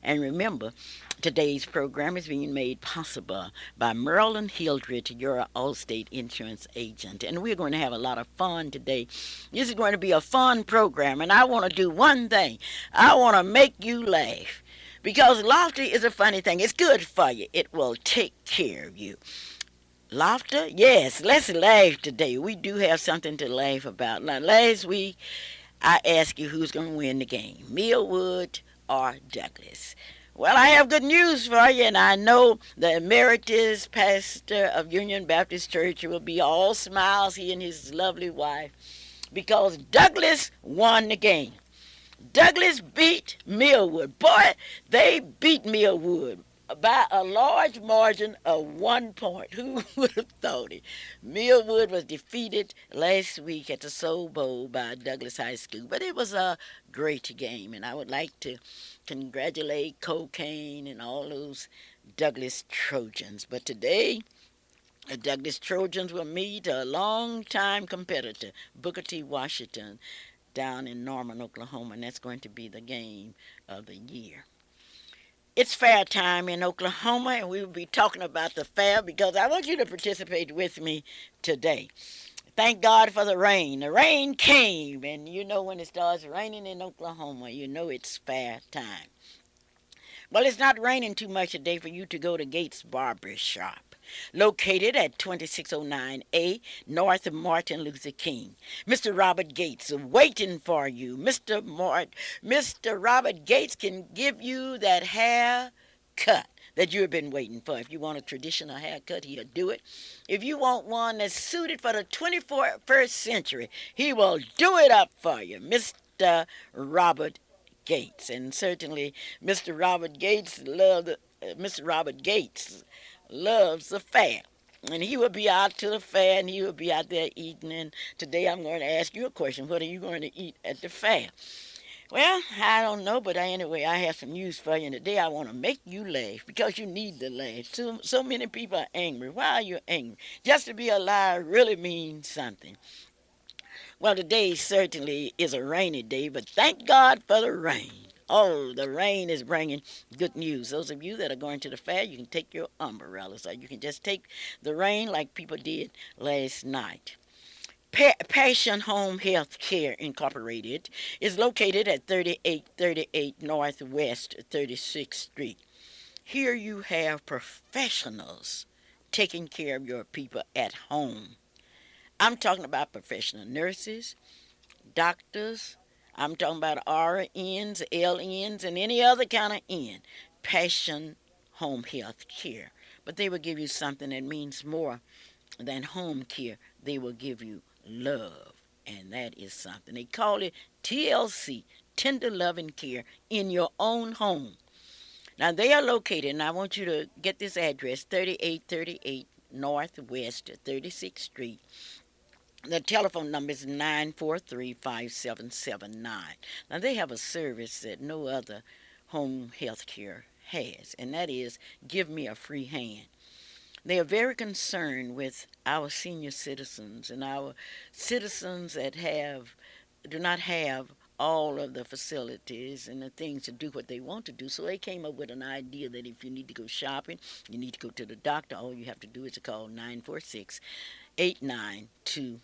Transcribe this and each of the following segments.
And remember, today's program is being made possible by Marilyn Hildreth, your Allstate insurance agent. And we're going to have a lot of fun today. This is going to be a fun program, and I want to do one thing. I want to make you laugh. Because laughter is a funny thing. It's good for you. It will take care of you. Laughter? Yes, let's laugh today. We do have something to laugh about. Now, last week, I asked you who's going to win the game, Millwood or Douglas. Well, I have good news for you, and I know the emeritus pastor of Union Baptist Church will be all smiles, he and his lovely wife, because Douglas won the game. Douglas beat Millwood. Boy, they beat Millwood by a large margin of 1 point. Who would have thought it? Millwood was defeated last week at the Soul Bowl by Douglas High School, but it was a great game, and I would like to congratulate Cocaine and all those Douglas Trojans. But today, the Douglas Trojans will meet a longtime competitor, Booker T. Washington, down in Norman, Oklahoma, and that's going to be the game of the year. It's fair time in Oklahoma, and we will be talking about the fair because I want you to participate with me today. Thank God for the rain. The rain came, and you know when it starts raining in Oklahoma, you know it's fair time. Well, it's not raining too much today for you to go to Gates Barber Shop, located at 2609A North of Martin Luther King. Mr. Robert Gates is waiting for you. Mr. Robert Gates can give you that hair cut that you've been waiting for. If you want a traditional haircut, he'll do it. If you want one that's suited for the 21st century, he will do it up for you. Robert Gates. And certainly Mr. Robert Gates loves the fair. And he will be out to the fair and he will be out there eating. And today I'm going to ask you a question. What are you going to eat at the fair? Well, I don't know, but anyway, I have some news for you. And today I want to make you laugh because you need to laugh. So many people are angry. Why are you angry? Just to be alive really means something. Well, today certainly is a rainy day, but thank God for the rain. Oh, the rain is bringing good news. Those of you that are going to the fair, you can take your umbrellas, or you can just take the rain like people did last night. Passion Home Health Care Incorporated is located at 3838 Northwest 36th Street. Here you have professionals taking care of your people at home. I'm talking about professional nurses, doctors. I'm talking about RNs, LNs, and any other kind of N. Passion Home Health Care. But they will give you something that means more than home care. They will give you love. And that is something. They call it TLC, Tender Loving Care, in your own home. Now, they are located, and I want you to get this address, 3838 Northwest 36th Street. The telephone number is 943-5779. Now, they have a service that no other home health care has, and that is give me a free hand. They are very concerned with our senior citizens and our citizens that do not have all of the facilities and the things to do what they want to do. So they came up with an idea that if you need to go shopping, you need to go to the doctor, all you have to do is to call 946-8928.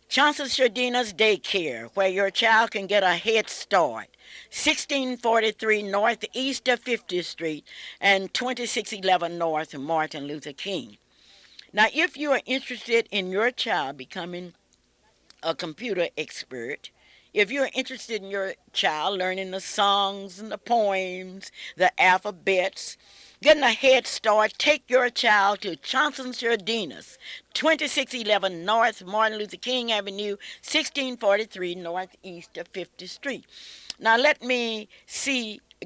Chancellor Shardina's Daycare, where your child can get a head start. 1643 Northeast of 50th Street and 2611 North Martin Luther King. Now, if you are interested in your child becoming a computer expert, if you're interested in your child learning the songs and the poems, the alphabets, getting a head start, take your child to Johnson Sardinas, 2611 North Martin Luther King Avenue, 1643 Northeast of 50th Street. Now let me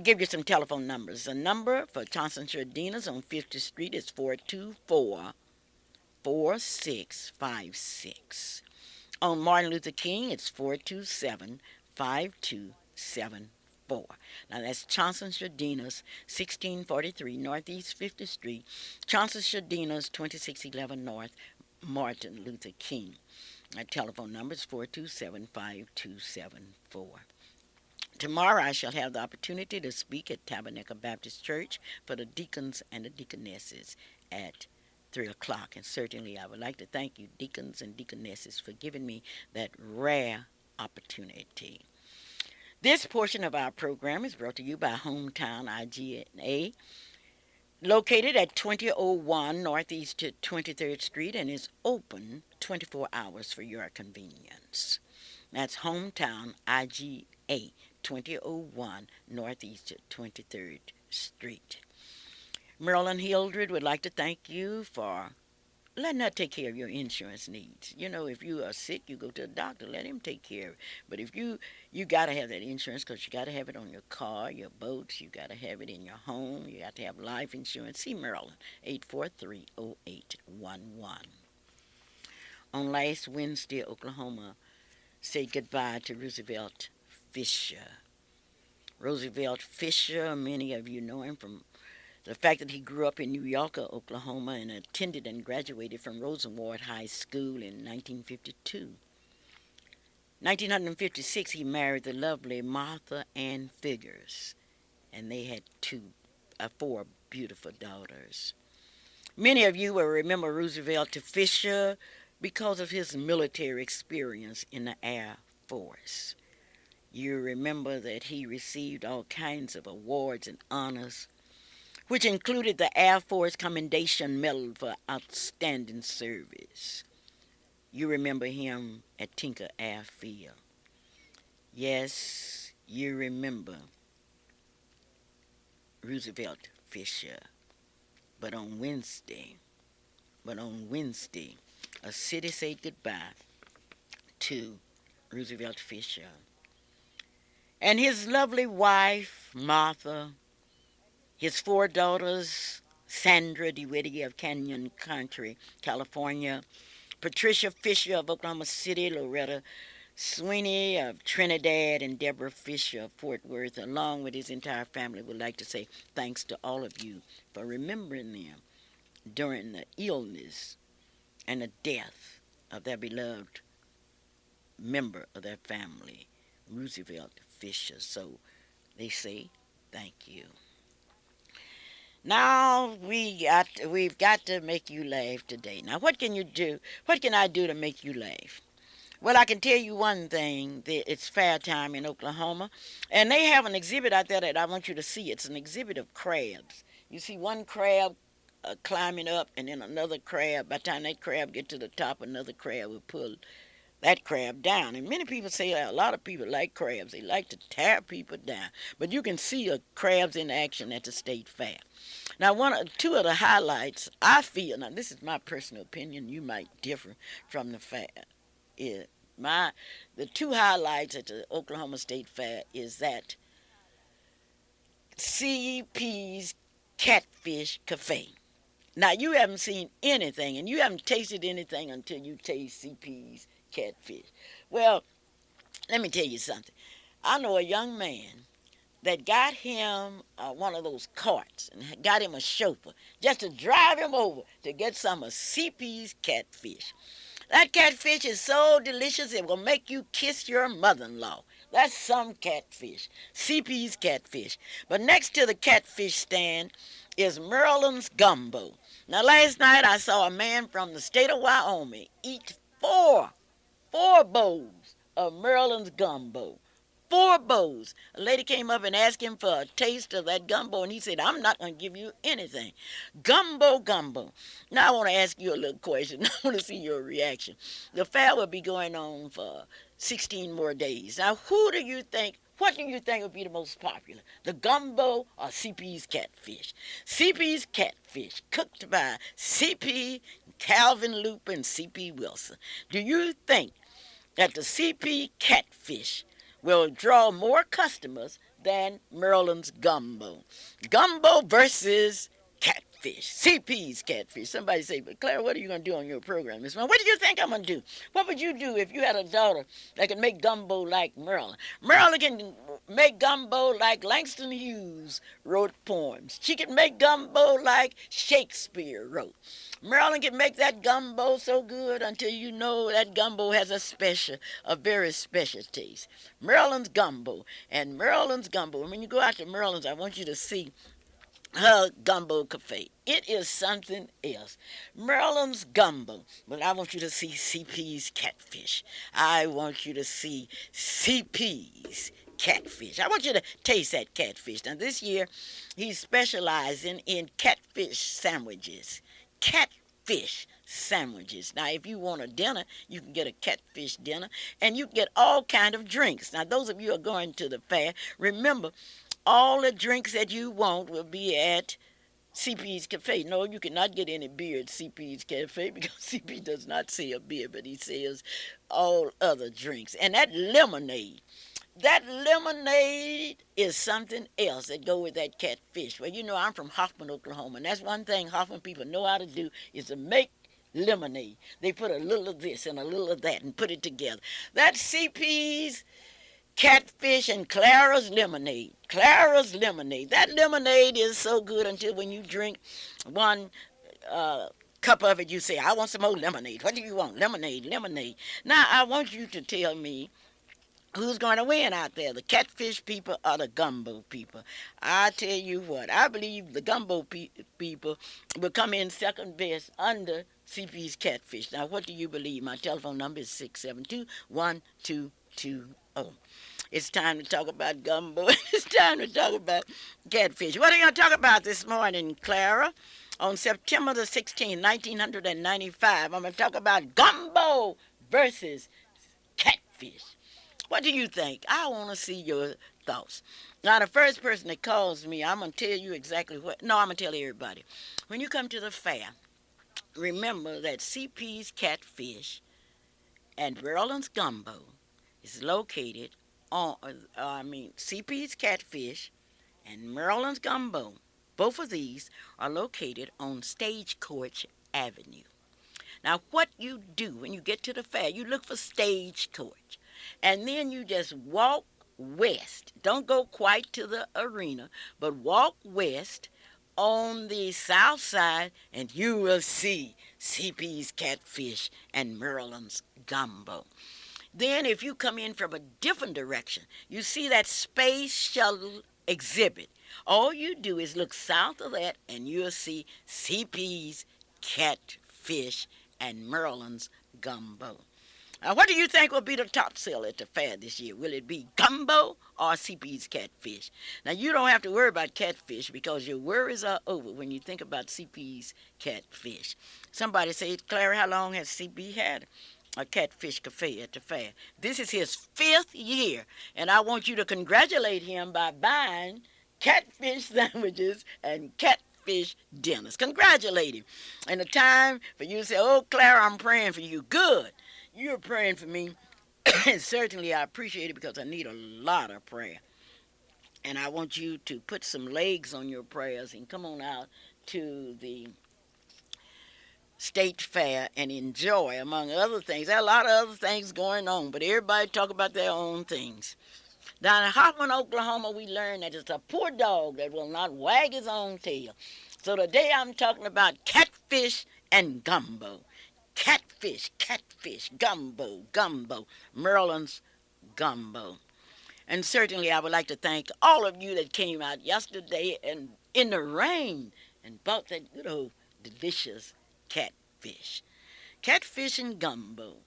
give you some telephone numbers. The number for Johnson Sardinas on 50th Street is 424-4656. On Martin Luther King, it's 427-5274. Now that's Johnson Sardinas, 1643 Northeast 50th Street. Johnson Sardinas, 2611 North Martin Luther King. Our telephone number is 427-5274. Tomorrow I shall have the opportunity to speak at Tabernacle Baptist Church for the deacons and the deaconesses at 3 o'clock. And certainly I would like to thank you, deacons and deaconesses, for giving me that rare opportunity. This portion of our program is brought to you by Hometown IGA, located at 2001 Northeast 23rd Street, and is open 24 hours for your convenience. That's Hometown IGA, 2001 Northeast 23rd Street. Marilyn Hildred would like to thank you for letting her take care of your insurance needs. You know, if you are sick, you go to a doctor, let him take care of it. But if you got to have that insurance, because you got to have it on your car, your boats, you got to have it in your home, you got to have life insurance. See Marilyn, 843-0811. On last Wednesday, Oklahoma said goodbye to Roosevelt Fisher. Roosevelt Fisher, many of you know him from the fact that he grew up in New York, Oklahoma, and attended and graduated from Rosenwald High School in 1952. 1956, he married the lovely Martha Ann Figures, and they had four beautiful daughters. Many of you will remember Roosevelt Fisher because of his military experience in the Air Force. You remember that he received all kinds of awards and honors, which included the Air Force Commendation Medal for Outstanding Service. You remember him at Tinker Airfield. Yes, you remember Roosevelt Fisher. But on Wednesday, a city said goodbye to Roosevelt Fisher. And his lovely wife, Martha, his four daughters, Sandra DeWitty of Canyon Country, California, Patricia Fisher of Oklahoma City, Loretta Sweeney of Trinidad, and Deborah Fisher of Fort Worth, along with his entire family, would like to say thanks to all of you for remembering them during the illness and the death of their beloved member of their family, Roosevelt Fisher. So they say thank you. Now we've got to make you laugh today. Now what can you do? What can I do to make you laugh? Well, I can tell you one thing. It's fair time in Oklahoma, and they have an exhibit out there that I want you to see. It's an exhibit of crabs. You see one crab climbing up, and then another crab. By the time that crab get to the top, another crab will pull that crab down. And many people say a lot of people like crabs. They like to tear people down. But you can see crabs in action at the state fair. Now, two of the highlights I feel. Now, this is my personal opinion. You might differ from the fair. The two highlights at the Oklahoma State Fair is that CP's Catfish Cafe. Now, you haven't seen anything, and you haven't tasted anything until you taste CP's Catfish. Well, let me tell you something. I know a young man that got him one of those carts and got him a chauffeur just to drive him over to get some of CP's Catfish. That catfish is so delicious it will make you kiss your mother-in-law. That's some catfish. CP's Catfish. But next to the catfish stand is Merlin's Gumbo. Now last night I saw a man from the state of Wyoming eat four bowls of Merlin's Gumbo. Four bowls. A lady came up and asked him for a taste of that gumbo, and he said, I'm not going to give you anything. Gumbo. Now I want to ask you a little question. I want to see your reaction. The fair will be going on for 16 more days. Now, what do you think would be the most popular? The gumbo or CP's Catfish? CP's Catfish, cooked by CP, Calvin Luper, and CP Wilson. Do you think that the CP Catfish will draw more customers than Merlin's Gumbo? Gumbo versus Catfish. catfish. CP's catfish. Somebody say, but Clara, what are you going to do on your program this month? What do you think I'm going to do? What would you do if you had a daughter that could make gumbo like Marilyn? Marilyn can make gumbo like Langston Hughes wrote poems. She can make gumbo like Shakespeare wrote. Marilyn can make that gumbo so good until you know that gumbo has a very special taste. Maryland's gumbo. And Maryland's gumbo. And when you go out to Maryland's, I want you to see her gumbo cafe. It is something else. Maryland's gumbo. But I want you to see CP's catfish. I want you to see CP's catfish. I want you to taste that catfish. Now this year, he's specializing in catfish sandwiches. Catfish sandwiches. Now, if you want a dinner, you can get a catfish dinner, and you can get all kind of drinks. Now, those of you who are going to the fair, remember, all the drinks that you want will be at CP's Cafe. No, you cannot get any beer at CP's Cafe because CP does not sell beer, but he sells all other drinks. And that lemonade is something else that go with that catfish. Well, you know, I'm from Hoffman, Oklahoma, and that's one thing Hoffman people know how to do is to make lemonade. They put a little of this and a little of that and put it together. That's CP's catfish and Clara's lemonade. Clara's lemonade. That lemonade is so good until when you drink one cup of it, you say, I want some more lemonade. What do you want? Lemonade, lemonade. Now, I want you to tell me who's going to win out there, the catfish people or the gumbo people? I tell you what, I believe the gumbo people will come in second best under CP's catfish. Now, what do you believe? My telephone number is 672-1220. It's time to talk about gumbo. It's time to talk about catfish. What are you going to talk about this morning, Clara? On September the 16th, 1995, I'm going to talk about gumbo versus catfish. What do you think? I want to see your thoughts. Now, the first person that calls me, I'm going to tell you exactly what. No, I'm going to tell everybody. When you come to the fair, remember that CP's Catfish and Maryland's Gumbo is located on, CP's Catfish and Maryland's Gumbo. Both of these are located on Stagecoach Avenue. Now, what you do when you get to the fair, you look for Stagecoach. And then you just walk west. Don't go quite to the arena, but walk west on the south side, and you will see CP's Catfish and Maryland's Gumbo. Then, if you come in from a different direction, you see that Space Shuttle exhibit. All you do is look south of that, and you'll see CP's Catfish and Maryland's Gumbo. What do you think will be the top seller at the fair this year? Will it be gumbo or CP's catfish? Now, you don't have to worry about catfish because your worries are over when you think about CP's catfish. Somebody said, Clara, how long has CP had a catfish cafe at the fair? This is his 5th year, and I want you to congratulate him by buying catfish sandwiches and catfish dinners. Congratulate him. And the time for you to say, oh, Clara, I'm praying for you. Good. You're praying for me, and certainly I appreciate it because I need a lot of prayer. And I want you to put some legs on your prayers and come on out to the state fair and enjoy, among other things. There are a lot of other things going on, but everybody talk about their own things. Down in Hoffman, Oklahoma, we learned that it's a poor dog that will not wag his own tail. So today I'm talking about catfish and gumbo. Catfish, gumbo, Maryland's gumbo. And certainly I would like to thank all of you that came out yesterday and in the rain and bought that good old delicious catfish. Catfish and gumbo.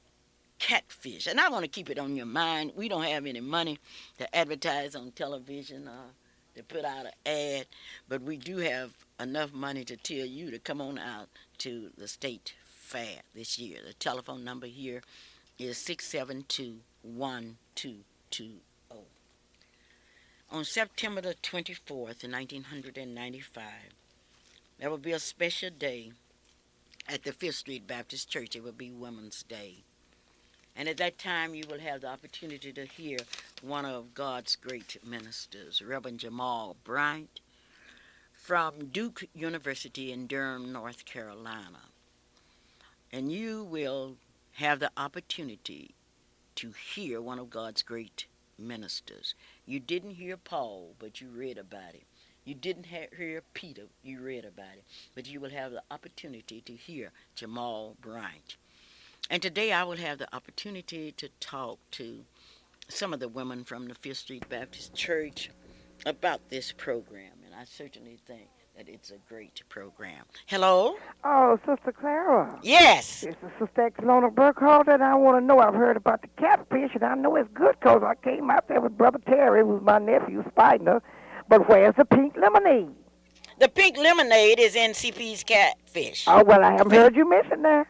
Catfish. And I want to keep it on your mind. We don't have any money to advertise on television or to put out an ad, but we do have enough money to tell you to come on out to the state fair this year. The telephone number here is 672-1220. On September the 24th, 1995, there will be a special day at the Fifth Street Baptist Church. It will be Women's Day. And at that time, you will have the opportunity to hear one of God's great ministers, Reverend Jamal Bryant, from Duke University in Durham, North Carolina. And you will have the opportunity to hear one of God's great ministers. You didn't hear Paul, but you read about it. You didn't hear Peter, you read about it. But you will have the opportunity to hear Jamal Bryant. And today I will have the opportunity to talk to some of the women from the Fifth Street Baptist Church about this program. And I certainly think that it's a great program. Hello? Oh, Sister Clara. Yes. This is Sister Exelona Burkhalter, and I want to know. I've heard about the catfish, and I know it's good 'cause I came out there with Brother Terry, who's my nephew, Spider. But where's the pink lemonade? The pink lemonade is in CP's Catfish. Oh, well, I haven't heard you mention that.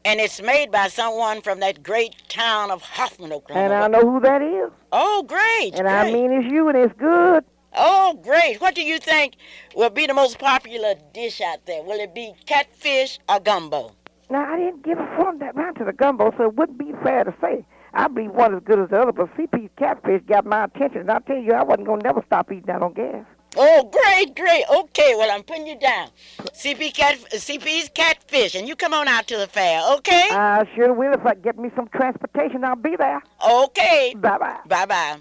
And it's made by someone from that great town of Hoffman, And I Oklahoma. know who that is. Oh, great, And I great. mean, it's you, and it's good. Oh, great. What do you think will be the most popular dish out there? Will it be catfish or gumbo? Now, I didn't give a fuck that round to the gumbo, so it wouldn't be fair to say. I believe one as good as the other, but CP's catfish got my attention, and I tell you, I wasn't going to never stop eating that on gas. Oh, great, great. Okay, well, I'm putting you down. CP's Catfish, and you come on out to the fair, okay? I sure will. If I get me some transportation, I'll be there. Okay. Bye-bye. Bye-bye.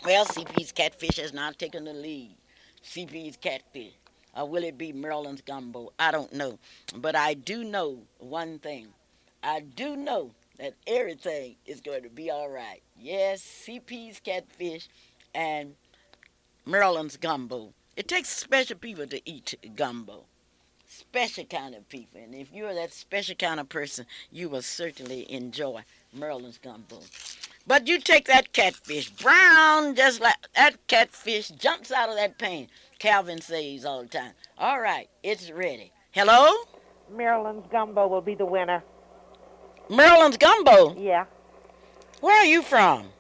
Well, CP's Catfish has now taken the lead. CP's Catfish. Or will it be Maryland's Gumbo? I don't know. But I do know one thing. I do know that everything is going to be all right. Yes, CP's Catfish and Maryland's Gumbo. It takes special people to eat gumbo. Special kind of people. And if you're that special kind of person, you will certainly enjoy Maryland's Gumbo. But you take that catfish, brown, just like that catfish jumps out of that pan. Calvin says all the time. All right, it's ready. Hello? Maryland's gumbo will be the winner. Maryland's Gumbo? Yeah. Where are you from?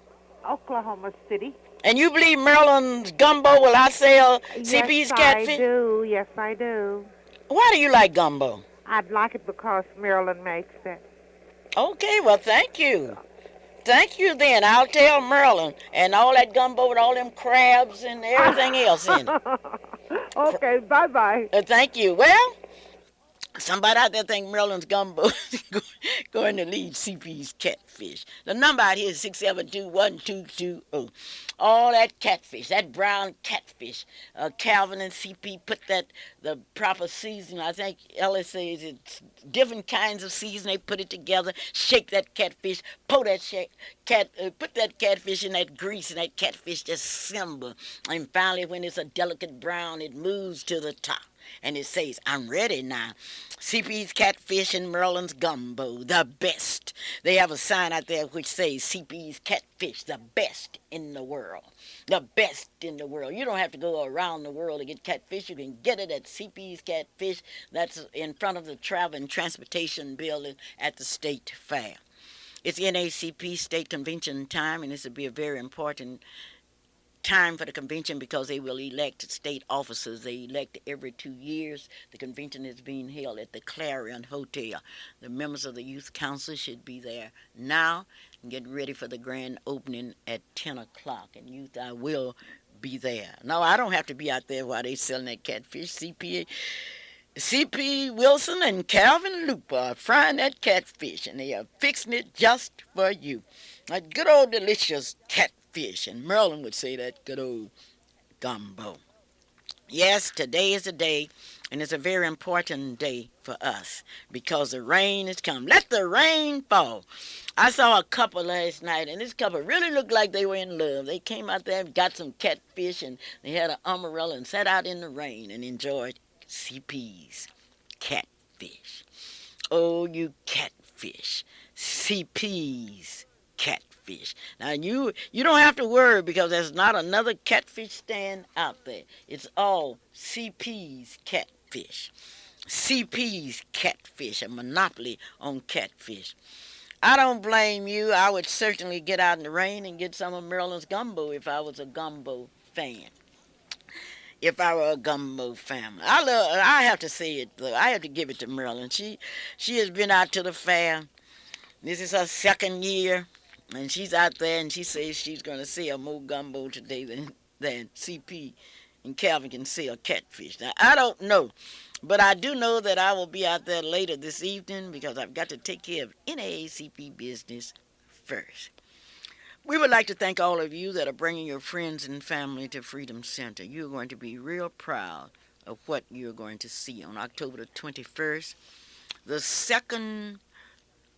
Oklahoma City. And you believe Maryland's Gumbo will outsell CP's Yes, catfish? I do. Yes, I do. Why do you like gumbo? I'd like it because Maryland makes it. Okay, well, thank you. Thank you then. I'll tell Maryland and all that gumbo with all them crabs and everything else in it. Okay, bye-bye. Thank you. Well, somebody out there think Maryland's Gumbo is going to lead CP's Catfish. The number out here is 672-1220. All that catfish, that brown catfish. Calvin and CP put the proper seasoning. I think Ellis says it's different kinds of seasoning. They put it together, shake that catfish, put that catfish in that grease, and that catfish just simmer. And finally, when it's a delicate brown, it moves to the top. And it says, I'm ready now. CP's Catfish and Maryland's Gumbo, the best. They have a sign out there which says CP's Catfish, the best in the world. The best in the world. You don't have to go around the world to get catfish. You can get it at CP's Catfish. That's in front of the Travel and Transportation Building at the State Fair. It's NACP State Convention time, and this will be a very important time for the convention because they will elect state officers. They elect every 2 years. The convention is being held at the Clara Hotel. The members of the Youth Council should be there now and get ready for the grand opening at 10 o'clock. And youth, I will be there. No, I don't have to be out there while they selling that catfish. CP Wilson and Calvin Luper are frying that catfish, and they are fixing it just for you. That good old delicious catfish, and Merlin would say that good old gumbo. Yes, today is a day, and it's a very important day for us because the rain is coming. Let the rain fall. I saw a couple last night, and this couple really looked like they were in love. They came out there and got some catfish, and they had an umbrella and sat out in the rain and enjoyed CP's Catfish. Oh, you catfish. CP's Catfish. Now, you don't have to worry because there's not another catfish stand out there. It's all CP's Catfish. CP's Catfish, a monopoly on catfish. I don't blame you. I would certainly get out in the rain and get some of Maryland's gumbo if I was a gumbo fan. If I were a gumbo family. I have to say it though. I have to give it to Marilyn. She has been out to the fair. This is her second year. And she's out there and she says she's gonna sell more gumbo today than CP and Calvin can sell catfish. Now, I don't know, but I do know that I will be out there later this evening because I've got to take care of NAACP business first. We would like to thank all of you that are bringing your friends and family to Freedom Center. You're going to be real proud of what you're going to see on October the 21st. The second,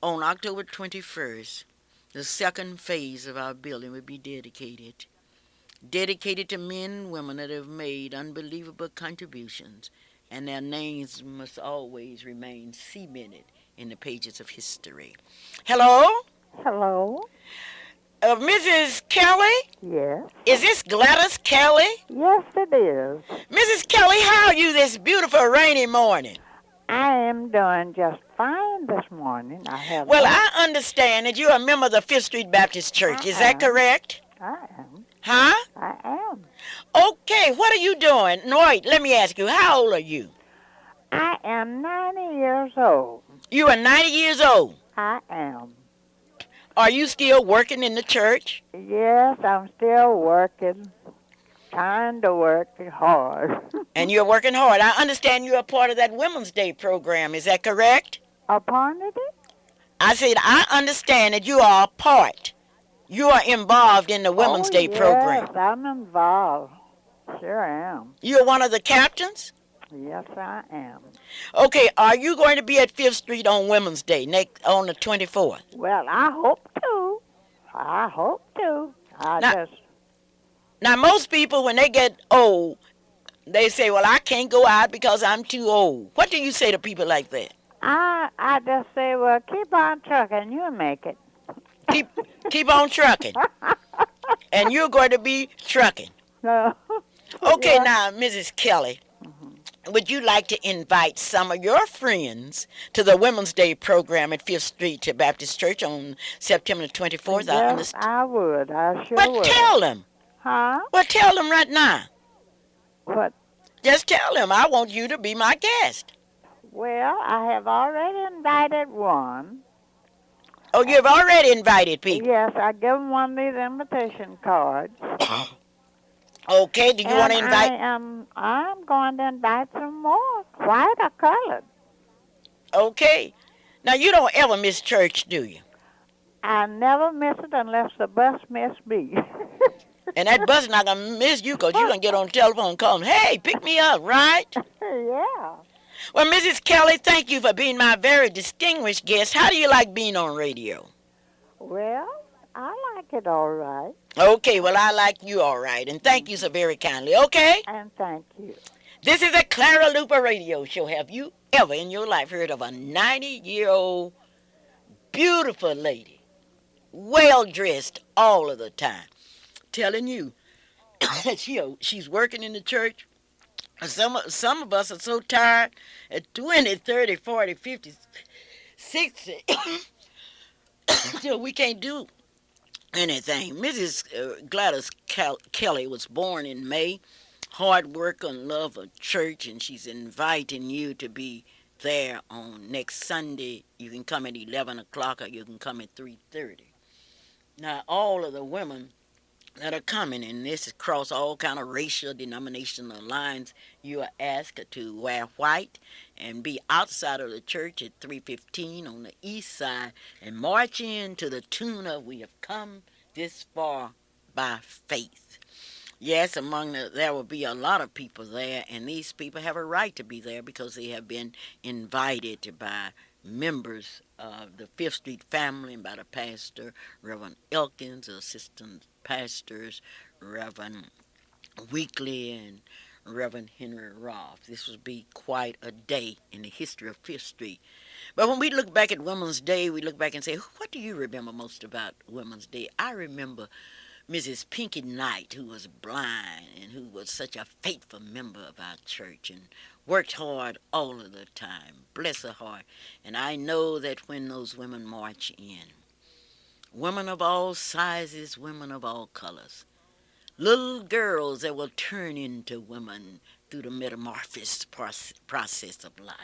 on October 21st, the second phase of our building will be dedicated to men and women that have made unbelievable contributions, and their names must always remain cemented in the pages of history. Hello, Hello? Mrs. Kelly? Yes. Is this Gladys Kelly? Yes, it is. Mrs. Kelly, how are you this beautiful rainy morning? I am doing just fine this morning. I have Well, no. I understand that you're a member of the Fifth Street Baptist Church. I Is that am. correct? I am. Huh? I am. Okay, what are you doing? No, wait, let me ask you, how old are you? I am 90 years old. You are 90 years old. I am. Are you still working in the church? Yes, I'm still working. Trying to work hard. And you're working hard. I understand you're a part of that Women's Day program. Is that correct? Upon it? I said, I understand that you are a part. You are involved in the Oh, Women's Day yes, program. I'm involved. Sure am. You're one of the captains? Yes, I am. Okay, are you going to be at Fifth Street on Women's Day next on the 24th? Well, I hope to. I hope to. I Now, just, now most people when they get old, they say, "Well, I can't go out because I'm too old." What do you say to people like that? I just say, well, keep on trucking. You'll make it. Keep keep on trucking, and you're going to be trucking. No. Okay, Yeah. now, Mrs. Kelly, Mhm. would you like to invite some of your friends to the Women's Day program at Fifth Street Baptist Church on September 24th? I Yes, understand. I would. I sure Well, would. tell them. Huh? Well, tell them right now. What? Just tell them I want you to be my guest. Well, I have already invited one. Oh, you've already invited people. Yes, I give them one of these invitation cards. Okay, do you want And to invite? I'm going to invite some more, white or colored. Okay. Now, you don't ever miss church, do you? I never miss it unless the bus miss me. And that bus not going to miss you because you're going to get on the telephone and call them, hey, pick me up, right? Yeah. Well, Mrs. Kelly, thank you for being my very distinguished guest. How do you like being on radio? Well, I like it all right. Okay, well, I like you all right. And thank you so very kindly, okay? And thank you. This is a Clara Luper radio show. Have you ever in your life heard of a 90-year-old beautiful lady, well-dressed all of the time, telling you that she's working in the church? Some of us are so tired at 20, 30, 40, 50, 60, till we can't do anything. Mrs. Gladys Kelly was born in May, hard work and love of church, and she's inviting you to be there on next Sunday. You can come at 11 o'clock or you can come at 3:30. Now, all of the women that are coming, and this is across all kind of racial, denominational lines, you are asked to wear white and be outside of the church at 3:15 on the east side and march in to the tune of "We Have Come This Far by Faith." Yes, there will be a lot of people there, and these people have a right to be there because they have been invited by members of the Fifth Street family and by the pastor, Reverend Elkins, assistant pastors, Reverend Weekly, and Reverend Henry Roth. This will be quite a day in the history of Fifth Street. But when we look back at Women's Day, we look back and say, what do you remember most about Women's Day? I remember Mrs. Pinky Knight, who was blind and who was such a faithful member of our church and worked hard all of the time. Bless her heart. And I know that when those women march in, women of all sizes, women of all colors, little girls that will turn into women through the metamorphosis process of life.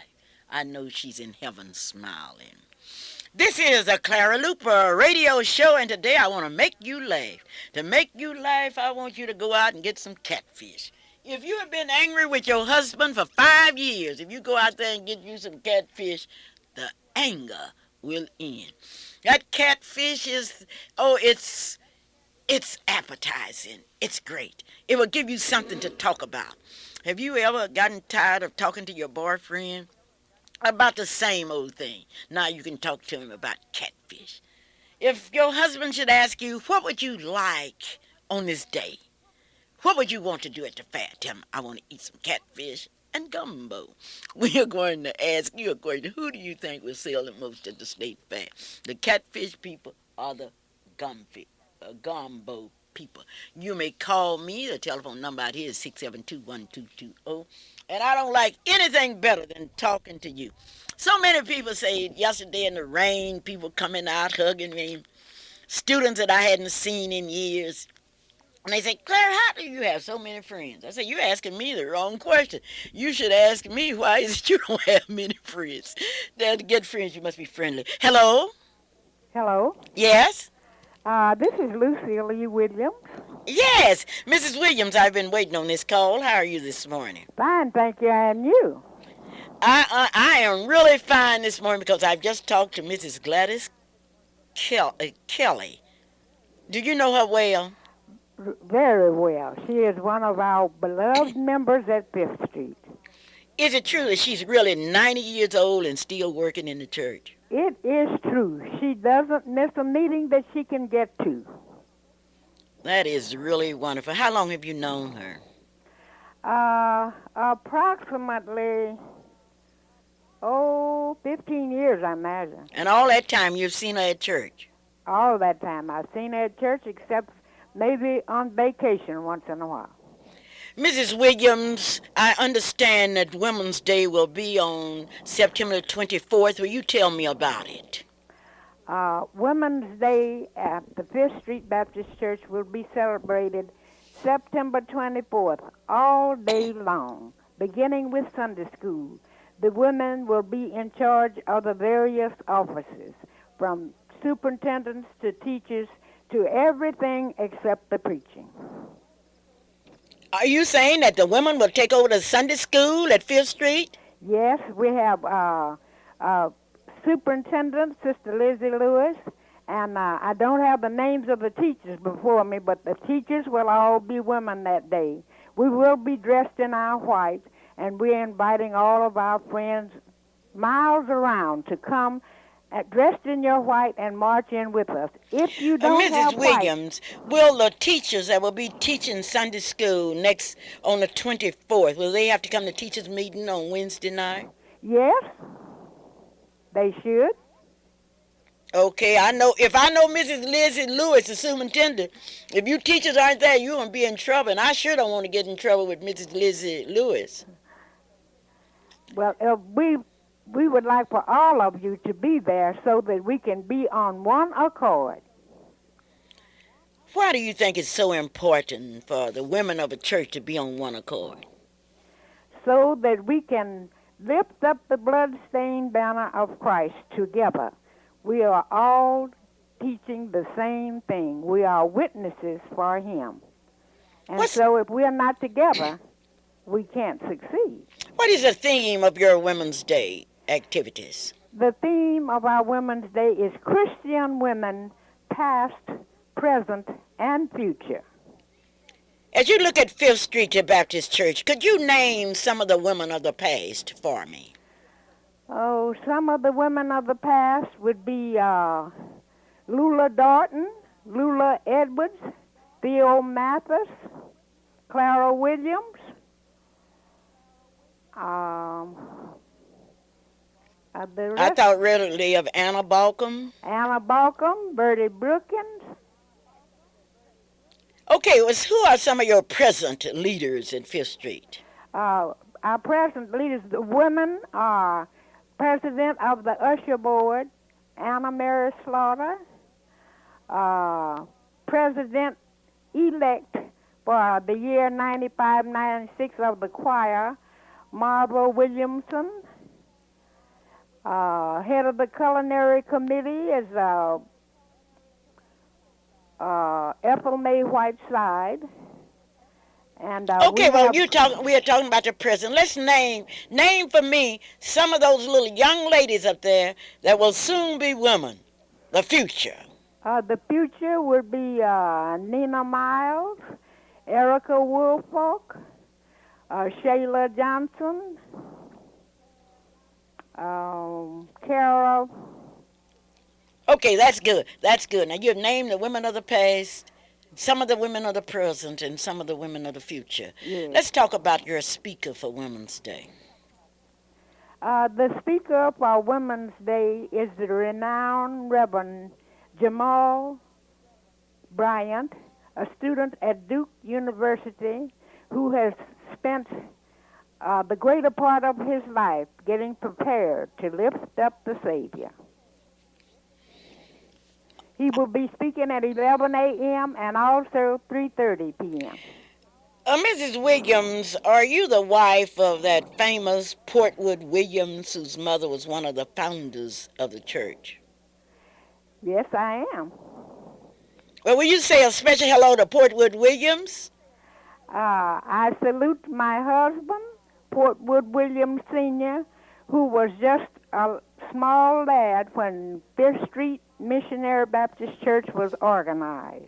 I know she's in heaven smiling. This is a Clara Luper radio show, and today I want to make you laugh. To make you laugh, I want you to go out and get some catfish. If you have been angry with your husband for 5 years, if you go out there and get you some catfish, the anger will end. That catfish is, oh, it's appetizing. It's great. It will give you something to talk about. Have you ever gotten tired of talking to your boyfriend about the same old thing? Now you can talk to him about catfish. If your husband should ask you, what would you like on this day? What would you want to do at the fair? Tell him, I want to eat some catfish and gumbo. We are going to ask you a question. Who do you think will sell the most at the state fair? The catfish people or the gumbo people? You may call me. The telephone number out here is 672-1220. And I don't like anything better than talking to you. So many people say yesterday in the rain, people coming out hugging me, students that I hadn't seen in years. And they say, Clara, how do you have so many friends? I said, you're asking me the wrong question. You should ask me why is it you don't have many friends. Now, to get friends, you must be friendly. Hello? Hello. Yes? This is Lucille E. Williams. Yes, Mrs. Williams, I've been waiting on this call. How are you this morning? Fine, thank you, and you? I am really fine this morning because I've just talked to Mrs. Gladys Kelly. Do you know her well? Very well. She is one of our beloved members at Fifth Street. Is it true that she's really 90 years old and still working in the church? It is true. She doesn't miss a meeting that she can get to. That is really wonderful. How long have you known her? Approximately, 15 years, I imagine. And all that time you've seen her at church? All that time. I've seen her at church except maybe on vacation once in a while. Mrs. Williams, I understand that Women's Day will be on September 24th. Will you tell me about it? Women's Day at the Fifth Street Baptist Church will be celebrated September 24th, all day long, beginning with Sunday school. The women will be in charge of the various offices, from superintendents to teachers to everything except the preaching. Are you saying that the women will take over the Sunday school at Fifth Street? Yes, we have Superintendent Sister Lizzie Lewis, and I don't have the names of the teachers before me, but the teachers will all be women that day. We will be dressed in our white, and we're inviting all of our friends miles around to come dressed in your white and march in with us. If you don't have Mrs. white, Williams, will the teachers that will be teaching Sunday school next on the 24th, will they have to come to teachers' meeting on Wednesday night? yes, they should. Okay, I know. If I know Mrs. Lizzie Lewis, the superintendent, if you teachers aren't there, you're going to be in trouble. And I sure don't want to get in trouble with Mrs. Lizzie Lewis. Well, we would like for all of you to be there so that we can be on one accord. Why do you think it's so important for the women of a church to be on one accord? So that we can lift up the blood-stained banner of Christ together. We are all teaching the same thing. We are witnesses for Him. And so if we're not together, we can't succeed. What is the theme of your Women's Day activities? The theme of our Women's Day is Christian women, past, present, and future. As you look at Fifth Street Baptist Church, could you name some of the women of the past for me? Oh, some of the women of the past would be Lula Darton, Lula Edwards, Theo Mathis, Clara Williams, I thought readily of Anna Balcom. Anna Balcom, Bertie Brookins. Okay, who are some of your present leaders in Fifth Street? Our present leaders, the women are President of the Usher Board, Anna Mary Slaughter, President-elect for the year 95-96 of the choir, Marva Williamson. Head of the culinary committee is Ethel May Whiteside. And we Okay, well, have we are talking about the prison. Let's name for me some of those little young ladies up there that will soon be women, the future. the future will be Nina Miles, Erica Woolfolk, Shayla Johnson, Clara. Okay, that's good. That's good. Now you've named the women of the past, some of the women of the present, and some of the women of the future. Yes. Let's talk about your speaker for Women's Day. The speaker for Women's Day is the renowned Reverend Jamal Bryant, a student at Duke University who has spent the greater part of his life getting prepared to lift up the Savior. He will be speaking at 11 a.m. and also 3:30 p.m. Mrs. Williams, are you the wife of that famous Portwood Williams, whose mother was one of the founders of the church? Yes, I am. Well, will you say a special hello to Portwood Williams? I salute my husband, Portwood Williams Sr., who was just a small lad when Fifth Street Missionary Baptist Church was organized.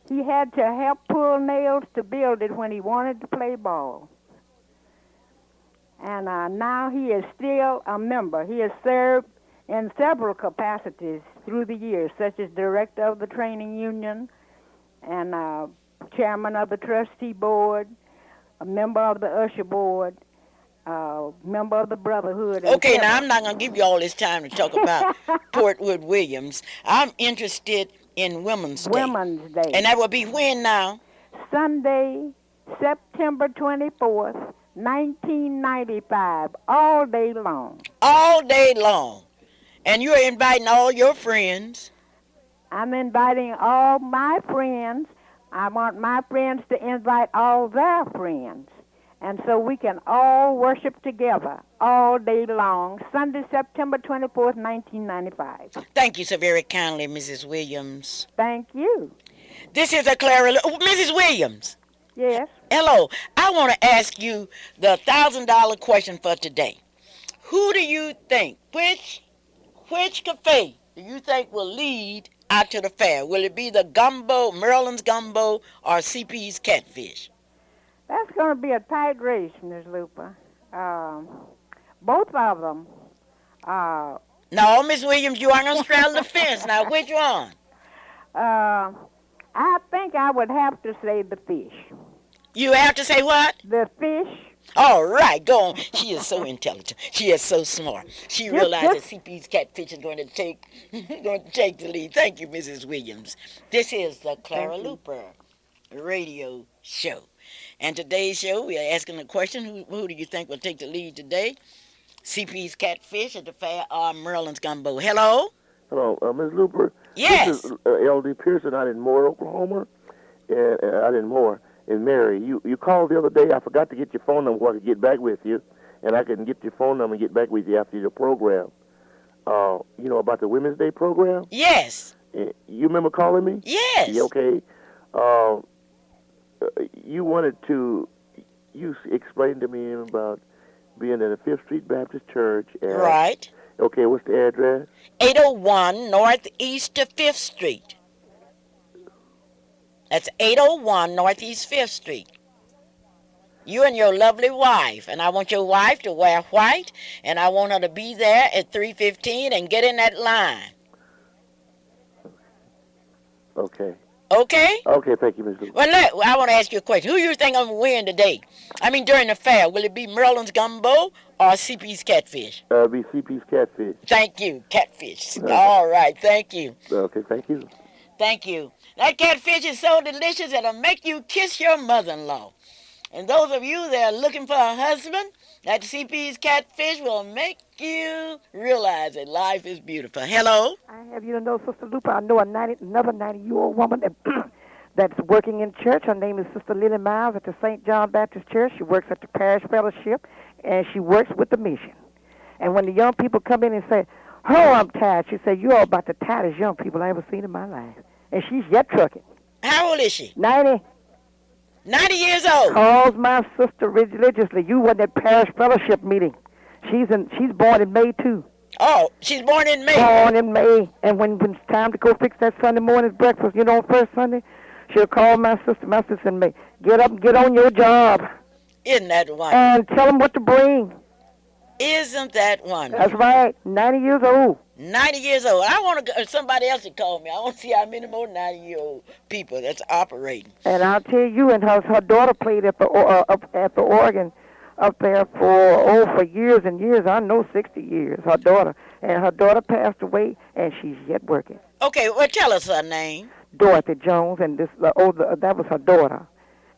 He had to help pull nails to build it when he wanted to play ball. And now he is still a member. He has served in several capacities through the years, such as director of the training union and chairman of the trustee board, a member of the usher board, member of the brotherhood. And Okay, now several. I'm not going to give you all this time to talk about Portwood Williams. I'm interested in Women's Day. Women's Day. And that will be when now? Sunday, September 24th, 1995, all day long. All day long. And you're inviting all your friends. I'm inviting all my friends. I want my friends to invite all their friends. And so we can all worship together all day long, Sunday, September 24th, 1995. Thank you so very kindly, Mrs. Williams. Thank you. This is a Clara. Mrs. Williams. Yes. Hello. I want to ask you the $1,000 question for today. Who do you think, which cafe do you think will lead out to the fair? Will it be the gumbo, Maryland's gumbo, or CP's catfish? That's going to be a tight race, Ms. Luper. Both of them. No, Miss Williams, you aren't going to straddle the fence. Now, which one? I think I would have to say the fish. You have to say what? The fish. All right, go on. She is so intelligent. She is so smart. She realizes CP's catfish is going to take the lead. Thank you, Mrs. Williams. This is the Clara Luper radio show. And today's show, we are asking the question, who do you think will take the lead today? CP's catfish at the fair or Maryland's gumbo? Hello? Hello, Ms. Luper. Yes. This is L.D. Pearson out in Moore, Oklahoma, and out in Moore, in Mary. You called the other day. I forgot to get your phone number so I could get back with you, and I can get your phone number and get back with you after your program. About the Women's Day program? Yes. You remember calling me? Yes. Yeah, okay. You explained to me about being in the Fifth Street Baptist Church. Right. Okay, what's the address? 801 Northeast to 5th Street. That's 801 Northeast 5th Street. You and your lovely wife, and I want your wife to wear white, and I want her to be there at 3:15 and get in that line. Okay. Okay? Okay, thank you, Ms. Luper. Well, I want to ask you a question. Who you think I'm going to win today? I mean, during the fair. Will it be Maryland's gumbo or CP's catfish? Be CP's catfish. Thank you, catfish. All right, thank you. Okay, thank you. Thank you. That catfish is so delicious, it'll make you kiss your mother-in-law. And those of you that are looking for a husband, that CP's catfish will make you realize that life is beautiful. Hello? I have you to know, Sister Luper, I know another 90-year-old woman that's working in church. Her name is Sister Lily Miles at the St. John Baptist Church. She works at the Parish Fellowship, and she works with the mission. And when the young people come in and say, "Oh, I'm tired," she said, "You're about the tiredest young people I ever seen in my life." And she's yet trucking. How old is she? 90. 90 years old. Calls my sister religiously. You were at parish fellowship meeting. She's born in May too. Oh, she's born in May. Born in May. And when it's time to go fix that Sunday morning breakfast, on first Sunday, she'll call my sister. My sister in May. Get up and get on your job. Isn't that wonderful? And tell them what to bring. Isn't that wonderful? That's right. 90 years old. 90 years old. I want somebody else to call me. I want to see how many more 90-year-old people that's operating. And I'll tell you, and her daughter played at the organ up there for years and years. I know 60 years. Her daughter passed away, and she's yet working. Okay, well, tell us her name. Dorothy Jones, and that was her daughter.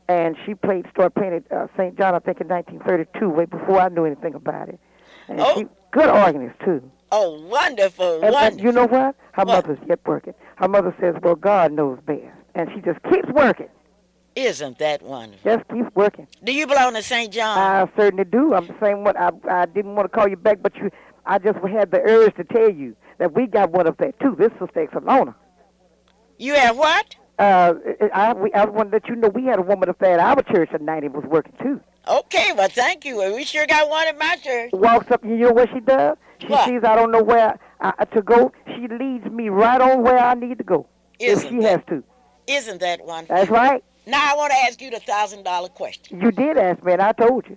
And she started playing at St. John, I think, in 1932, way before I knew anything about it. And she good organist too. Oh, wonderful, and you know what? Her mother's yet working. Her mother says, well, God knows best. And she just keeps working. Isn't that wonderful? Just keeps working. Do you belong to St. John? I certainly do. I'm the same one. I didn't want to call you back, but I just had the urge to tell you that we got one up there, too. This sister Exalona. You have what? I wanted to let you know we had a woman up there at our church at 90 was working, too. Okay, well, thank you. We sure got one at my church. Walks up, you know what she does? She sees I don't know where to go. She leads me right on where I need to go. If she has to. Isn't that wonderful? That's right. Now I want to ask you the $1,000 question. You did ask me, and I told you.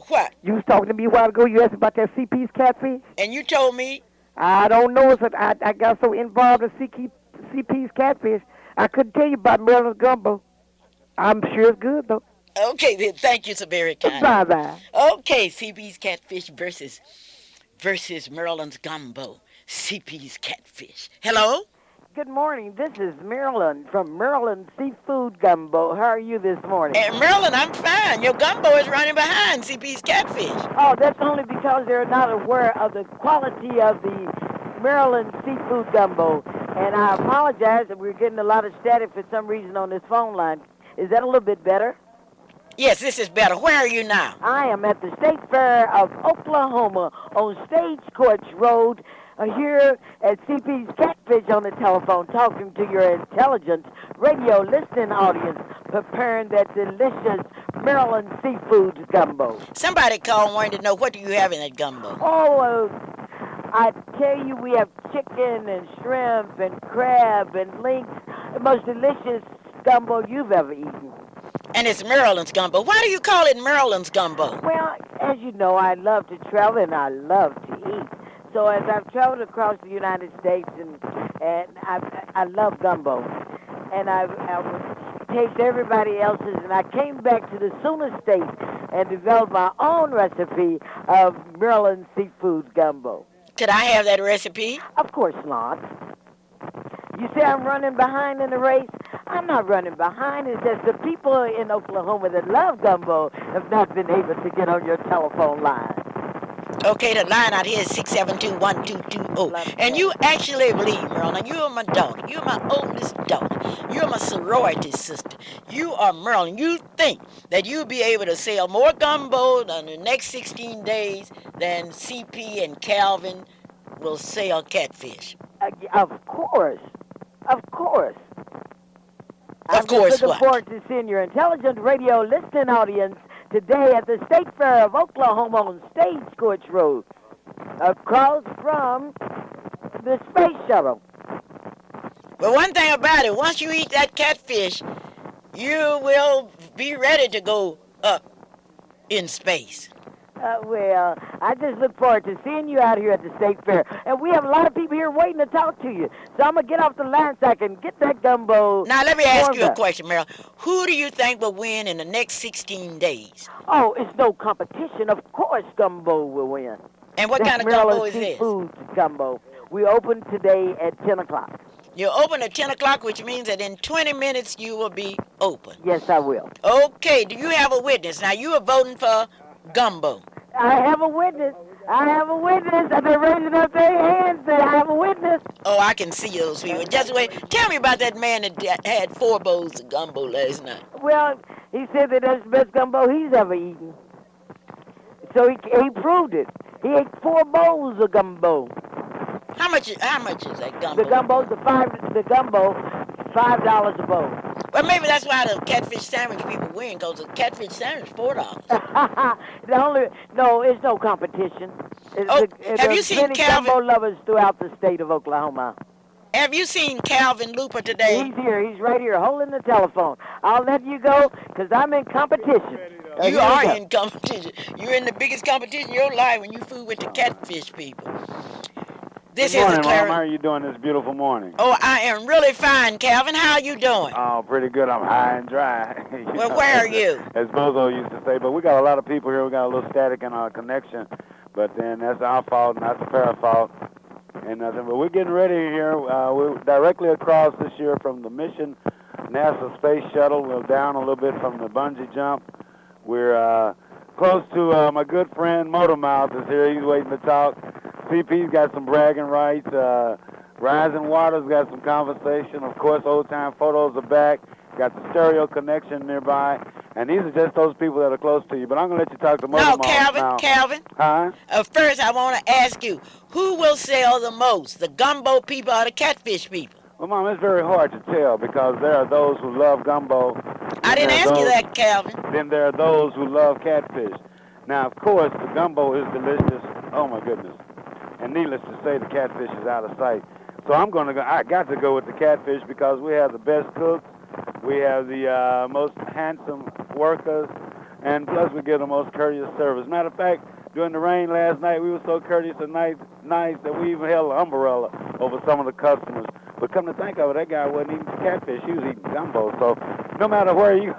What? You was talking to me a while ago. You asked me about that CP's catfish. And you told me? I don't know. I got so involved in CP's catfish, I couldn't tell you about Maryland's gumbo. I'm sure it's good, though. Okay, then. Thank you so very kind. Bye-bye. Okay, CP's catfish versus Maryland's gumbo. CP's catfish. Hello? Good morning. This is Marilyn from Maryland Seafood Gumbo. How are you this morning? Marilyn, I'm fine. Your gumbo is running behind CP's catfish. Oh, that's only because they're not aware of the quality of the Maryland Seafood Gumbo. And I apologize that we're getting a lot of static for some reason on this phone line. Is that a little bit better? Yes, this is better. Where are you now? I am at the State Fair of Oklahoma on Stagecoach Road here at CP's Catfish on the telephone, talking to your intelligent radio listening audience, preparing that delicious Maryland seafood gumbo. Somebody called and wanted to know, what do you have in that gumbo? Oh, I tell you, we have chicken and shrimp and crab and lynx, the most delicious gumbo you've ever eaten. And it's Maryland's gumbo. Why do you call it Maryland's gumbo? Well, as you know, I love to travel and I love to eat. So as I've traveled across the United States, and I love gumbo, and I would taste everybody else's, and I came back to the Sooner State and developed my own recipe of Maryland seafood gumbo. Could I have that recipe? Of course not. You say I'm running behind in the race? I'm not running behind. It's just the people in Oklahoma that love gumbo have not been able to get on your telephone line. Okay, the line out here is 672-1220. And you actually believe, Marilyn, you are my daughter. You're my oldest daughter. You're my sorority sister. You are Marilyn. You think that you'll be able to sell more gumbo in the next 16 days than CP and Calvin will sell catfish? Of course. Of course. Of course, I'm looking forward to seeing your intelligent radio listening audience today at the State Fair of Oklahoma on Stagecoach Road, across from the space shuttle. Well, one thing about it, once you eat that catfish, you will be ready to go up in space. Well, I just look forward to seeing you out here at the State Fair. And we have a lot of people here waiting to talk to you. So I'm going to get off the line so I can get that gumbo. Now, let me ask you a question, Meryl. Who do you think will win in the next 16 days? Oh, it's no competition. Of course gumbo will win. And what kind of gumbo is this? Seafood gumbo. We open today at 10 o'clock. You're open at 10 o'clock, which means that in 20 minutes you will be open. Yes, I will. Okay, do you have a witness? Now, you are voting for gumbo. I have a witness. I have a witness. They're raising up their hands. I have a witness. Oh, I can see those people. Just wait. Tell me about that man that had 4 bowls of gumbo last night. Well, he said that that's the best gumbo he's ever eaten. So he proved it. He ate 4 bowls of gumbo. How much is that gumbo? The gumbo $5 a bowl. Well, maybe that's why the catfish sandwich people win, because the catfish sandwich $4. No, it's no competition. Oh, have you There's seen many Calvin? gumbo lovers throughout the state of Oklahoma. Have you seen Calvin Luper today? He's here. He's right here holding the telephone. I'll let you go because I'm in competition. You Here we are go. in competition. You're in the biggest competition of your life when you fool with the catfish people. Good This is a morning, Mom. How Clara. are you doing this beautiful morning? Oh, I am really fine, Calvin. How are you doing? Oh, pretty good. I'm high and dry. Well, where are you? As Bozo used to say. But we got a lot of people here. We got a little static in our connection. But then that's our fault, and that's the fair fault. And nothing. But we're getting ready here. We're directly across this year from the Mission NASA Space Shuttle. We're down a little bit from the bungee jump. We're close to my good friend Motormouth is here. He's waiting to talk. CP's got some bragging rights. Rising Waters got some conversation. Of course, old time photos are back. Got the stereo connection nearby. And these are just those people that are close to you. But I'm going to let you talk to No, Motormouth Calvin, now. Calvin. Huh? First, I want to ask you, who will sell the most, the gumbo people or the catfish people? Well, Mom, it's very hard to tell because there are those who love gumbo. I didn't ask you that, Calvin. Then there are those who love catfish. Now, of course, the gumbo is delicious. Oh, my goodness. And needless to say, the catfish is out of sight. So I got to go with the catfish because we have the best cooks. We have the most handsome workers. And plus, we give the most courteous service. Matter of fact, during the rain last night, we were so courteous and nice that we even held an umbrella over some of the customers. But come to think of it, that guy wasn't eating catfish. He was eating gumbo. So no matter where you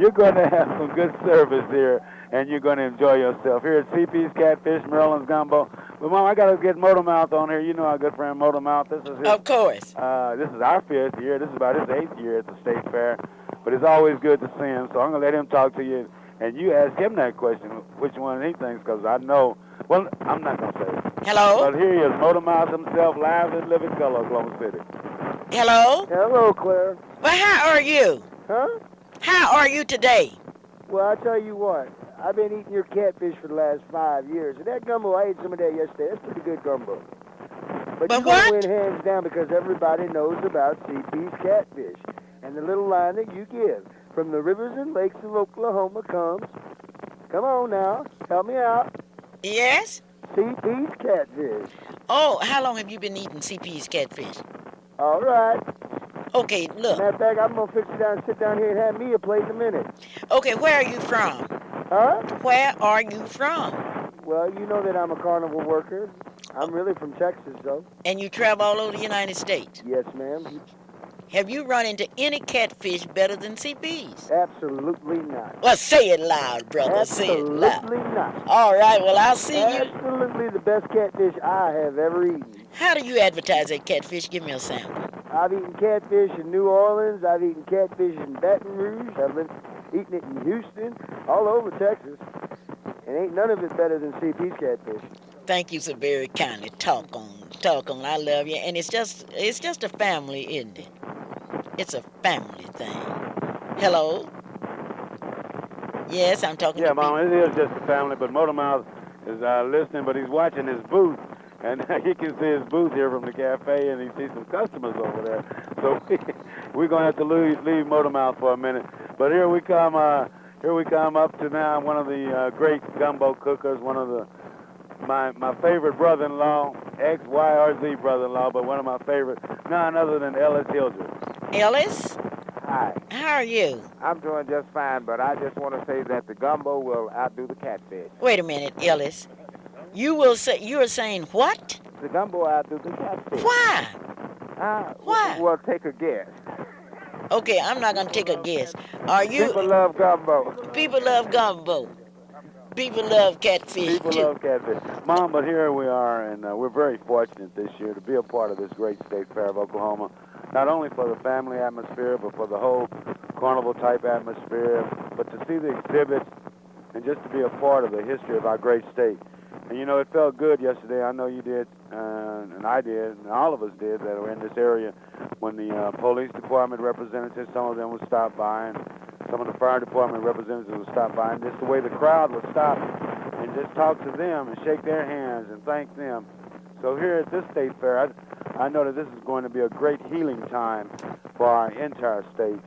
you're going to have some good service here, and you're going to enjoy yourself. Here at CP's Catfish, Maryland's Gumbo. But, Mom, I got to get Motormouth on here. You know our good friend Motormouth. This is his, Of course. this is our 5th year. This is about his 8th year at the State Fair. But it's always good to see him. So I'm going to let him talk to you. And you ask him that question, which one he thinks, because I know. Well, I'm not going to say it. Hello? But here he is, Motormouth himself, live in living color, Oklahoma City. Hello? Hello, Clara. Well, how are you? Huh? How are you today? Well, I tell you what, I've been eating your catfish for the last 5 years, and that gumbo, I ate some of that yesterday. That's pretty good gumbo. But you're what? going to win hands down because everybody knows about CP's Catfish. And the little line that you give, from the rivers and lakes of Oklahoma comes, come on now, help me out, Yes? CP's Catfish. Oh, how long have you been eating CP's catfish? All right. Okay, look. Matter of fact, I'm going to fix it down, sit down here and have me a plate in a minute. Okay, where are you from? Huh? Where are you from? Well, you know that I'm a carnival worker. I'm really from Texas, though. And you travel all over the United States. Yes, ma'am. Have you run into any catfish better than CP's? Absolutely not. Well, say it loud, brother. Say it loud. Absolutely not. All right, well, I'll see you. Absolutely the best catfish I have ever eaten. How do you advertise that catfish? Give me a sample. I've eaten catfish in New Orleans. I've eaten catfish in Baton Rouge. I've been eating it in Houston, all over Texas. And ain't none of it better than CP's Catfish. Thank you so very kindly. Talk on. I love you. And it's just a family, isn't it? It's a family thing. Hello? Yes, I'm talking Yeah, to Mom, people. it is just a family, but Motormouth is listening, but he's watching his booth. And he can see his booth here from the cafe, and he sees some customers over there. So we're going to have to leave Motormouth for a minute. But here we come up to now one of the great gumbo cookers, one of my favorite brother-in-law, ex-YRZ brother-in-law, but one of my favorite, none other than Ellis Hildreth. Ellis? Hi. How are you? I'm doing just fine, but I just want to say that the gumbo will outdo the catfish. Wait a minute, Ellis. You are saying what? The gumbo outdo the catfish. Why? Why? Well, take a guess. Okay, I'm not gonna take a guess. Are you? People love gumbo. People love gumbo. People love catfish People too. love catfish. Mom, but here we are, and we're very fortunate this year to be a part of this great state fair of Oklahoma. Not only for the family atmosphere, but for the whole carnival-type atmosphere, but to see the exhibits and just to be a part of the history of our great state. And, you know, it felt good yesterday. I know you did, and I did, and all of us did that were in this area when the police department representatives, some of them would stop by, and some of the fire department representatives would stop by, and just the way the crowd would stop and just talk to them and shake their hands and thank them. So here at this state fair, I know that this is going to be a great healing time for our entire state.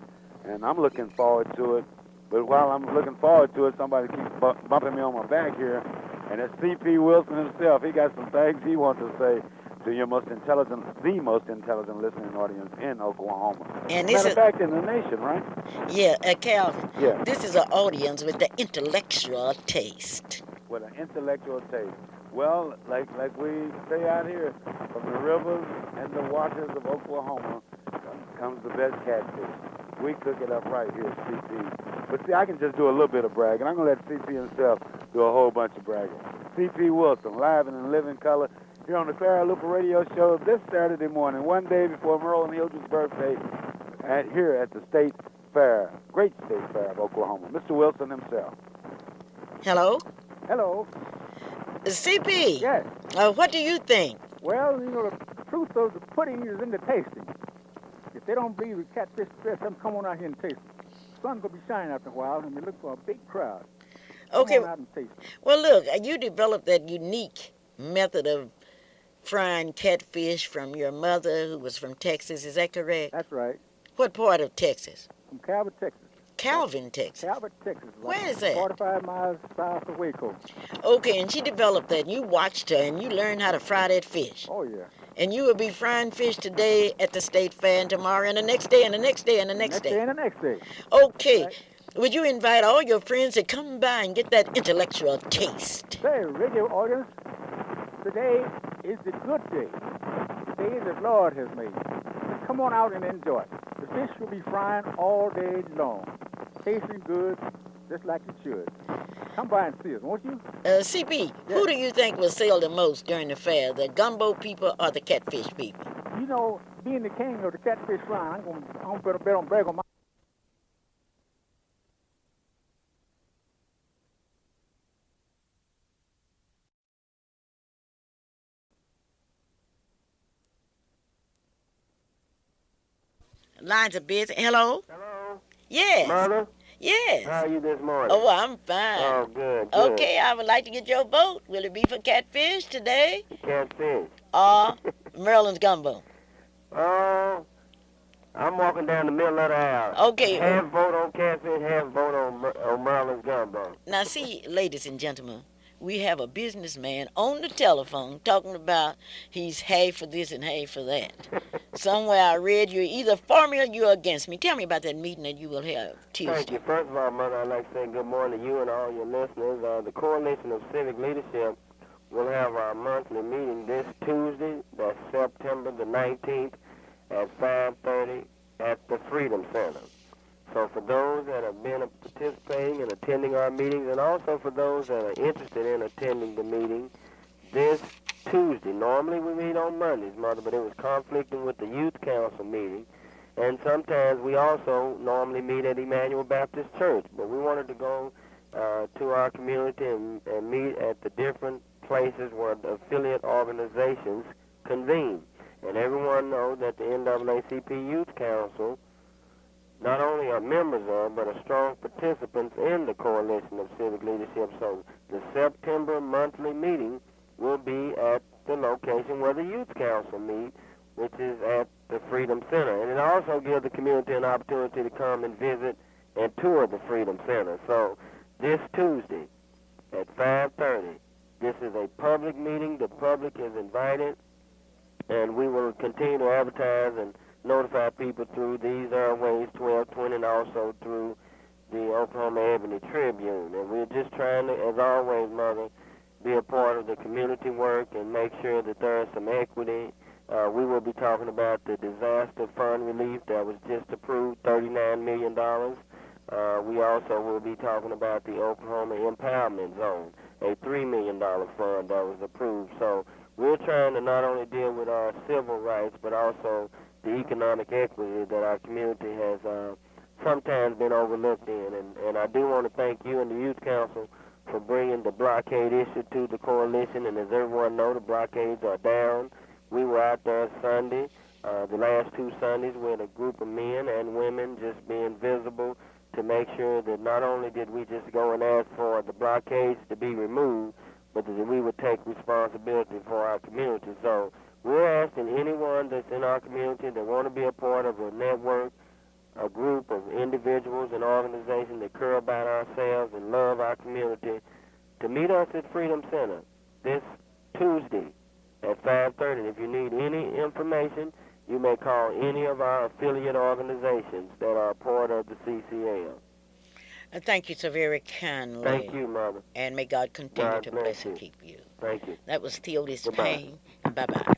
and I'm looking forward to it. But while I'm looking forward to it, somebody keeps bumping me on my back here, and it's C.P. Wilson himself. He got some things he wants to say to the most intelligent listening audience in Oklahoma. And this Matter is, of fact, in the nation, right? yeah, Calvin, Yeah. this is an audience with the intellectual taste. With an intellectual taste. Well, like we say out here, from the rivers and the waters of Oklahoma comes the best catfish. We cook it up right here, CP. But see, I can just do a little bit of bragging. I'm going to let CP himself do a whole bunch of bragging. CP Wilson, live and in living color, here on the Clara Luper Radio Show this Saturday morning, one day before Merle and Hildred's birthday, here at the State Fair, great State Fair of Oklahoma. Mr. Wilson himself. Hello? Hello. CP, Yes. what do you think? Well, the truth of the pudding is in the tasting. If they don't believe the catfish fish, come on out here and taste it. The sun's going to be shining after a while, and we look for a big crowd. Okay, Come on out and taste it. well, look, you developed that unique method of frying catfish from your mother, who was from Texas. Is that correct? That's right. What part of Texas? From Calvert, Texas. Calvin, Texas. Calvert, Texas. Where is that? 45 miles south of Waco. Okay, and she developed that. You watched her, and you learned how to fry that fish. Oh, yeah. And you will be frying fish today at the State Fair, and tomorrow, and the next day, and the next day, and the next day. And the next day. Okay. Right. Would you invite all your friends to come by and get that intellectual taste? Say, radio audience, today is the good day. The day the Lord has made. So come on out and enjoy it. The fish will be frying all day long. Tasting good, just like it should. Come by and see us, won't you? CP, who do you think will sell the most during the fair, the gumbo people or the catfish people? You know, being the king of the catfish frying, I'm going to bet on brag on my... Lines are busy. Hello? Hello? Yes. Mother? Yes. How are you this morning? Oh, I'm fine. Oh, good, good. Okay, I would like to get your vote. Will it be for catfish today Catfish. or Maryland's gumbo? Oh, I'm walking down the middle of the aisle. Okay. Half vote on catfish, half vote on Maryland's gumbo. Now, see, ladies and gentlemen, we have a businessman on the telephone talking about he's half for this and half for that. Somewhere I read you're either for me or you're against me. Tell me about that meeting that you will have Tuesday. Thank you. First of all, Mother, I'd like to say good morning to you and all your listeners. The Coalition of Civic Leadership will have our monthly meeting this Tuesday. That's September the 19th at 5:30 at the Freedom Center. So for those that have been participating and attending our meetings, and also for those that are interested in attending the meeting, this Tuesday, normally we meet on Mondays, Mother, but it was conflicting with the Youth Council meeting, and sometimes we also normally meet at Emmanuel Baptist Church, but we wanted to go to our community and meet at the different places where the affiliate organizations convene. And everyone knows that the NAACP Youth Council not only are members of, but are strong participants in the Coalition of Civic Leadership. So the September monthly meeting will be at the location where the Youth Council meet, which is at the Freedom Center. And it also gives the community an opportunity to come and visit and tour the Freedom Center. So this Tuesday at 5:30, this is a public meeting. The public is invited, and we will continue to advertise and notify people through these airways, 1220, and also through the Oklahoma Ebony Tribune. And we're just trying to, as always, Mother, be a part of the community work and make sure that there is some equity. We will be talking about the disaster fund relief that was just approved, $39 million. We also will be talking about the Oklahoma Empowerment Zone, a $3 million fund that was approved. So we're trying to not only deal with our civil rights, but also the economic equity that our community has sometimes been overlooked in. And I do want to thank you and the Youth Council for bringing the blockade issue to the coalition. And as everyone knows, the blockades are down. We were out there Sunday, the last 2 Sundays, with a group of men and women just being visible to make sure that not only did we just go and ask for the blockades to be removed, but that we would take responsibility for our community. So we're asking anyone that's in our community that want to be a part of a network, a group of individuals, individuals and organizations that care about ourselves and love our community to meet us at Freedom Center this Tuesday at 5:30. And if you need any information, you may call any of our affiliate organizations that are a part of the CCM. Thank you so very Thank kindly. you, Mother. And may God continue God to bless bless and you. keep you. Thank you. That was Theodis Goodbye. Payne. And bye-bye.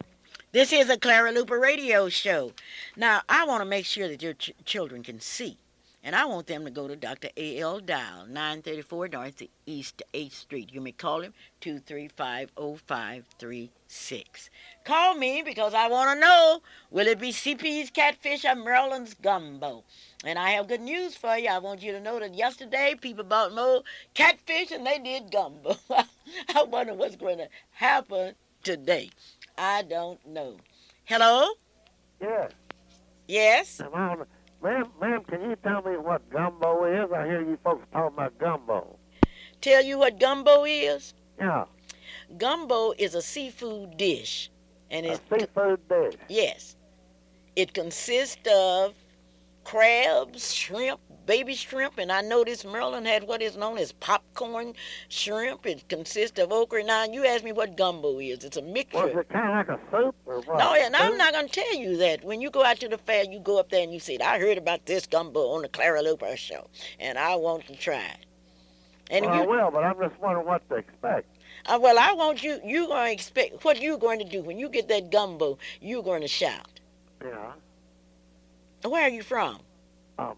This is a Clara Luper radio show. Now, I want to make sure that your children can see. And I want them to go to Dr. A.L. Dial, 934 Northeast 8th Street. You may call him 235-0536. Call me because I want to know, will it be CP's catfish or Maryland's gumbo? And I have good news for you. I want you to know that yesterday people bought more catfish and they did gumbo. I wonder what's going to happen today. I don't know. Hello? Yeah. Yes? Ma'am, can you tell me what gumbo is? I hear you folks talking about gumbo. Tell you what gumbo is? Yeah, Gumbo is a seafood dish. And a it's, seafood dish. yes, it consists of crabs, shrimp, baby shrimp, and I noticed Maryland had what is known as popcorn shrimp. It consists of okra. Now, you asked me what gumbo is. It's a Was mixture. it kind of like a soup or what? No, and I'm Soup? not going to tell you that. When you go out to the fair, you go up there and you say, I heard about this gumbo on the Clara Luper show, and I want to try it. And Well, I you, will, but I'm just wondering what to expect. well, I want you're going to expect, what you're going to do when you get that gumbo, you're going to shout. Yeah. Where are you from?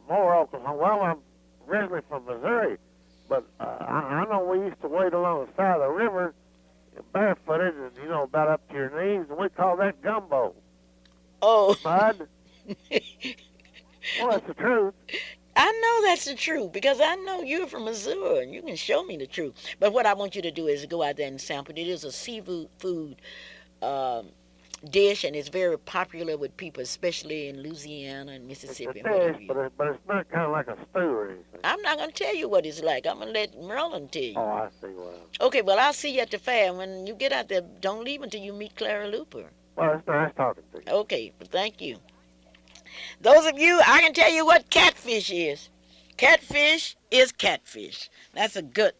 More Oklahoma. Well, I'm originally from Missouri, but I know we used to wade along the side of the river barefooted and, about up to your knees, and we call that gumbo. Oh. Bud? Well, that's the truth. I know that's the truth because I know you're from Missouri and you can show me the truth. But what I want you to do is go out there and sample it. It is a seafood food um, dish, and it's very popular with people, especially in Louisiana and It's a Mississippi. dish, but it's not kind of like a stew or anything. I'm not going to tell you what it's like. I'm going to let Merlin tell you. Oh, I see. Well, Okay, well, I'll see you at the fair. When you get out there, don't leave until you meet Clara Luper. it's nice talking to you. Okay, well, thank you. Those of you, I can tell you what catfish is. Catfish is catfish. That's a good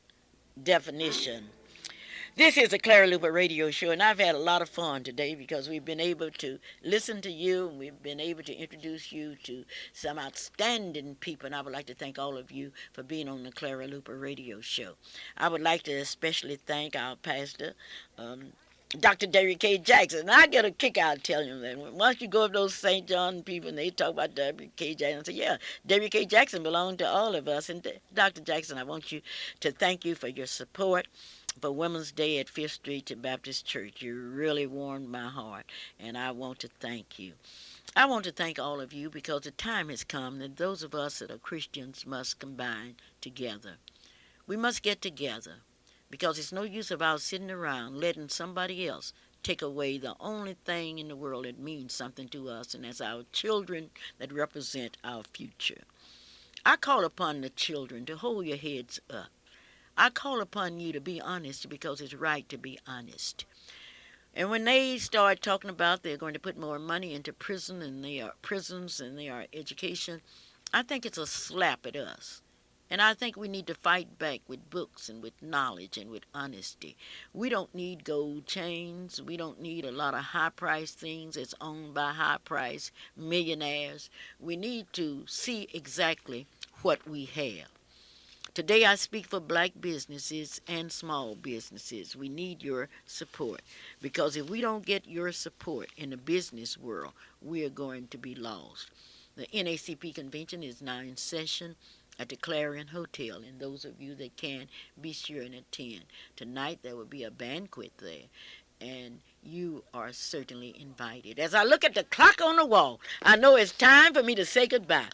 definition. This is the Clara Luper radio show, and I've had a lot of fun today because we've been able to listen to you, and we've been able to introduce you to some outstanding people, and I would like to thank all of you for being on the Clara Luper radio show. I would like to especially thank our pastor, Dr. Derrick K. Jackson. And I get a kick out of telling him that. Once you go up those St. John people and they talk about Derrick K. Jackson, I say, yeah, Derrick K. Jackson belonged to all of us. And Dr. Jackson, I want you to thank you for your support for Women's Day at Fifth Street Baptist Church. You really warmed my heart, and I want to thank you. I want to thank all of you because the time has come that those of us that are Christians must combine together. We must get together because it's no use of our sitting around letting somebody else take away the only thing in the world that means something to us, and that's our children that represent our future. I call upon the children to hold your heads up. I call upon you to be honest because it's right to be honest. And when they start talking about they're going to put more money into prisons and their education, I think it's a slap at us. And I think we need to fight back with books and with knowledge and with honesty. We don't need gold chains. We don't need a lot of high-priced things that's owned by high-priced millionaires. We need to see exactly what we have. Today I speak for black businesses and small businesses. We need your support because if we don't get your support in the business world, we are going to be lost. The NACP convention is now in session at the Clarion Hotel, and those of you that can, be sure and attend. Tonight there will be a banquet there, and you are certainly invited. As I look at the clock on the wall, I know it's time for me to say goodbye.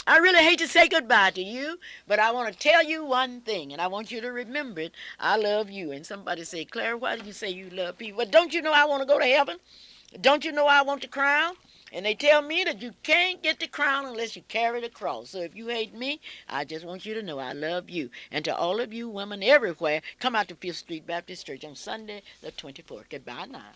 I really hate to say goodbye to you, but I want to tell you one thing, and I want you to remember it. I love you. And somebody say, Clara, why do you say you love people? Well, don't you know I want to go to heaven? Don't you know I want the crown? And they tell me that you can't get the crown unless you carry the cross. So if you hate me, I just want you to know I love you. And to all of you women everywhere, come out to Fifth Street Baptist Church on Sunday the 24th. Goodbye now.